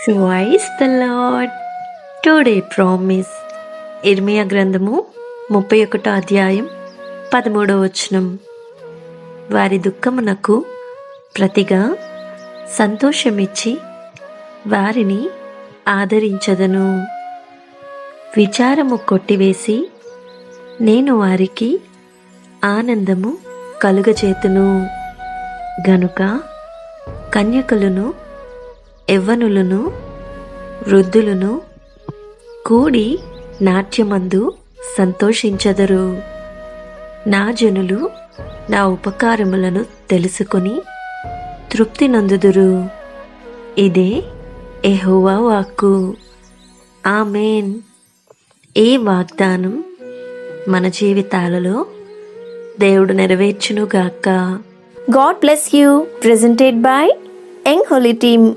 Praise the lord. Today promise. ఇర్మియా గ్రంథము 31 అధ్యాయం 13 వచనం. వారి దుఃఖమునకు ప్రతిగా సంతోషమిచ్చి వారిని ఆదరించదను. విచారము కొట్టివేసి నేను వారికి ఆనందము కలుగచేతును. గనుక కన్యకలను, యవ్వనులను, వృద్ధులను కూడి నాట్యమందు సంతోషించదరు. నా జనులు నా ఉపకారములను తెలుసుకొని తృప్తి నొందుదురు. ఇదే యెహోవా వాక్కు. ఆమేన్. ఈ వాగ్దానం మన జీవితాలలో దేవుడు నెరవేర్చునుగాక. God bless you. Presented by Young Holy Team.